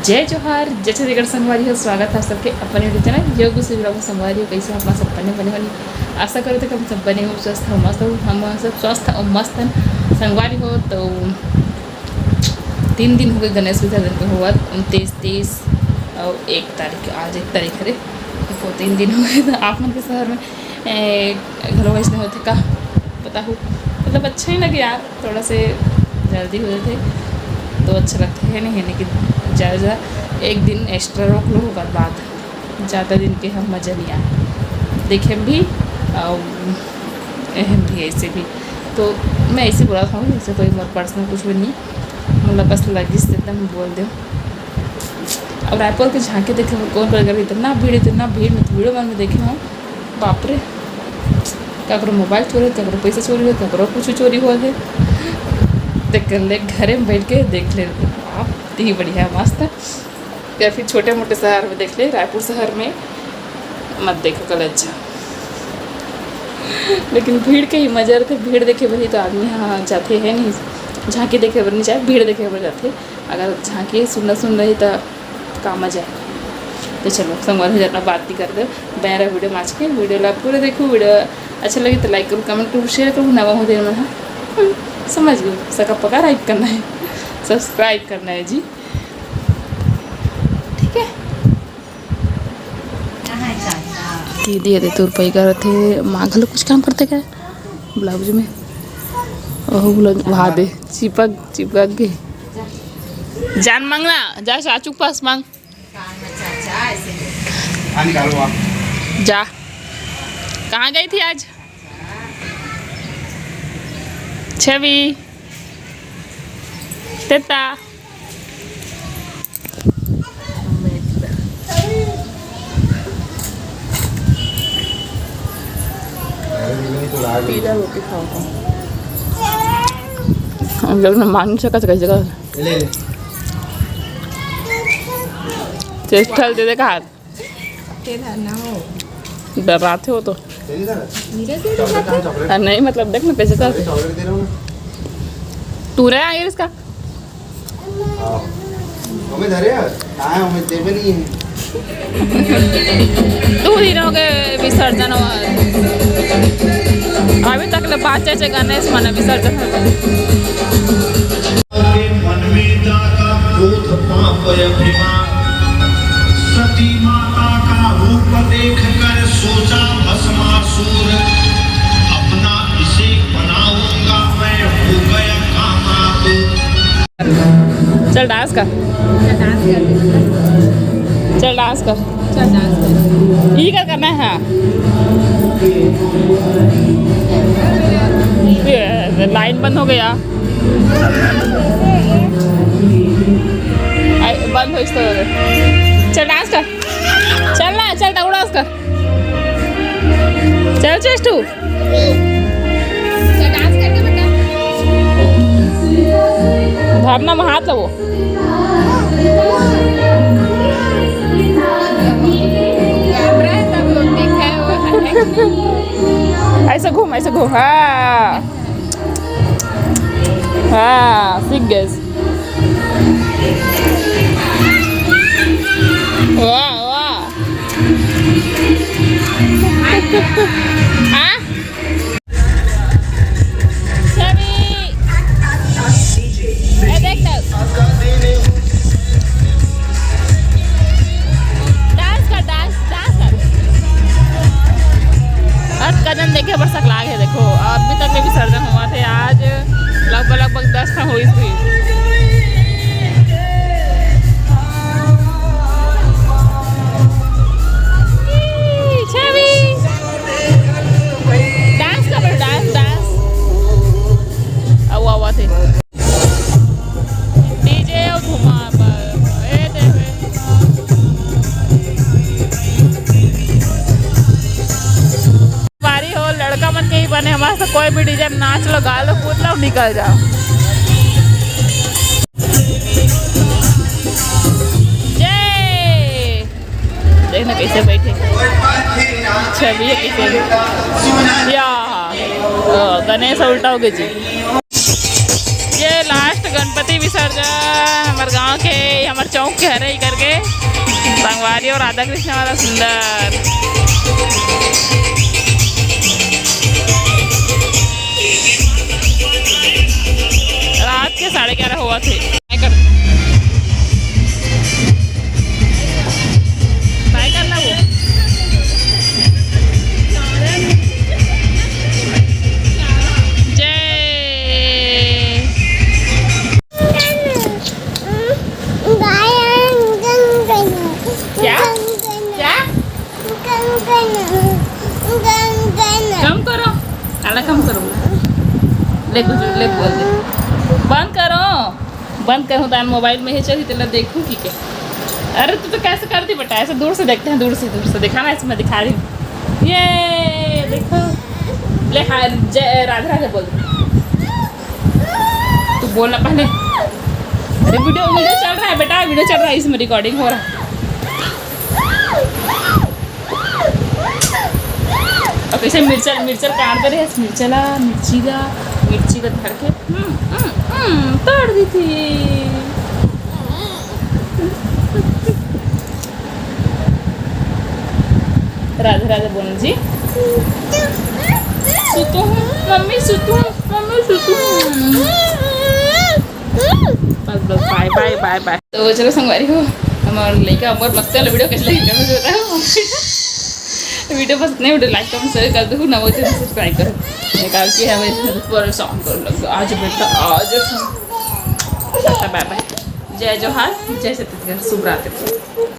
जय जोहार जय छत्तीसगढ़ संगवारी हो। स्वागत है सबके अपने यूट्यूब चैनल योग से संगवारी हो। कैसे अपना सब बने वाली आशा करो तो हम सब बने हो, स्वस्थ हो, मस्त हो। हम सब स्वस्थ और मस्त संगवारी हो। तो 3 दिन हो गए गणेश विसर्जन के हुआ 29, 30 और 1 तारीख। आज 1 तारीख है तो 3 दिन हो गए। तो आप मन के शहर में घरों वैसे होते का पता हो, मतलब अच्छा ही लगे यार। थोड़ा से जल्दी हो जाते तो अच्छा लगता है नहीं कि ज़्यादा 1 दिन एक्स्ट्रा रोक लो होगा बाद ज़्यादा दिन के हम मज़ा नहीं आए देखे भी और अहम भी ऐसे भी। तो मैं ऐसे बोला था जैसे कोई मोर पर्सनल कुछ भी नहीं, मतलब बस लगी से एकदम बोल दो। और रायपुर के झांके देखे कौन कर इतना भीड़ में वीडियो में देखे हूँ बाप रे। ककरो मोबाइल चोरी, ककरो पैसा चोरी हो, ककरो कुछ चोरी हुआ है। देख कर ले घरे में बैठ के देख ले आप ही बढ़िया मस्त। या फिर छोटे मोटे शहर में देख ले, रायपुर शहर में मत देखो कल अच्छा। लेकिन भीड़ के ही मजा रहते, भीड़ देखे बड़ी तो आदमी हाँ जाते हैं नहीं, झांकी देखे बर नहीं चाहे भीड़ देखे बर जाते। अगर झांकी सुन रही तो का मजा है। तो चलो संगवार हो जाना बात नहीं कर दो बैरा वीडियो माच के वीडियो ला पूरे देखो। वीडियो अच्छा लगे तो लाइक करो, कमेंट करो, शेयर करो। नवा हो देर में समझ गए सका पका लाइक करना है, सब्सक्राइब करना है जी, ठीक है। दीदी अरे तोर पैसा करते मांगल कुछ काम करते क्या ब्लाउज में ओह वहा दे चिपक गए। जान मांगना जा चाचू के पास मांग जा। कहाँ गई थी आज छवि तेता पिज़्ज़ा रोटी खाओ हम लोग मांग सका जगह चेस्टल दे दे हाथ डराते हो तो नहीं, मतलब देख ना पैसे का तू रहा है इसका तू दिनों के विसर्जन अभी तक ले बात चाचे गणेश मन विसर्जन सती माता का रूप देख कर सोचा भस्मासुर, अपना इसे बनाऊंगा मैं, हो गया कामातुर। चल डांस कर, चल डांस कर, ये क्या करना है। लाइन बंद हो गया, बंद हो इसको। चल डांस कर, चल ना चल डाउ डांस कर, चल चेस्टू डांस करके बेटा धरना में हाथ लो। ऐसा घूम हाँ हाँ सीख गए। वाह वाह हाँ देख कदम देखे बरसक लाग है। देखो अभी तक में विसर्जन हुआ थे, आज लगभग 10 हुई थी। डांस कर डांस हुआ थे डीजे और घुमा लड़का मन के ही बने। हमारे से कोई भी डीजे नाच लो, गा लो, कूद लो, निकल जाओ। जय देखना कैसे बैठे छवि कैसे या गणेश उल्टा हो गए जी। ये लास्ट गणपति विसर्जन हमारे गांव के हमारे चौक के हरे ही करके संगवारी और राधा कृष्ण वाला सुंदर। रात के 11:30 हुआ थे। ट्राई करना वो क्या क्या कम करो काला कम करो ले कुछ ले बोल दे बंद करो तो मोबाइल में ही चली तो देखूँ ठीक है। अरे तू तो कैसे करती बेटा ऐसे दूर से देखते हैं दूर से दिखाना ऐसे मैं दिखा रही हूँ ये देखो ले जय राधे राधे बोल तू बोलना पहले। अरे वीडियो चल रहा है बेटा वीडियो चल रहा है इसमें रिकॉर्डिंग हो रहा है। और कैसे मिर्चल काट दे रहे मिर्ची का धर के तोड़ दी थी। राधे राधे बोल जी सुतू हूँ मम्मी सुतू बस बाय बाय बाय बाय। तो चलो संगवारी हो हमारे लेके और मस्त वाला वीडियो कैसे लगे वीडियो पसंद नहीं वीडियो लाइक कमेंट शेयर कर दो ना वो चैनल सब्सक्राइब करो निकाल के हमें परेशान कर लग आज बेटा आज बाय बाय जय जोहार जय छत्तीसगढ़ शुभ रात्रि।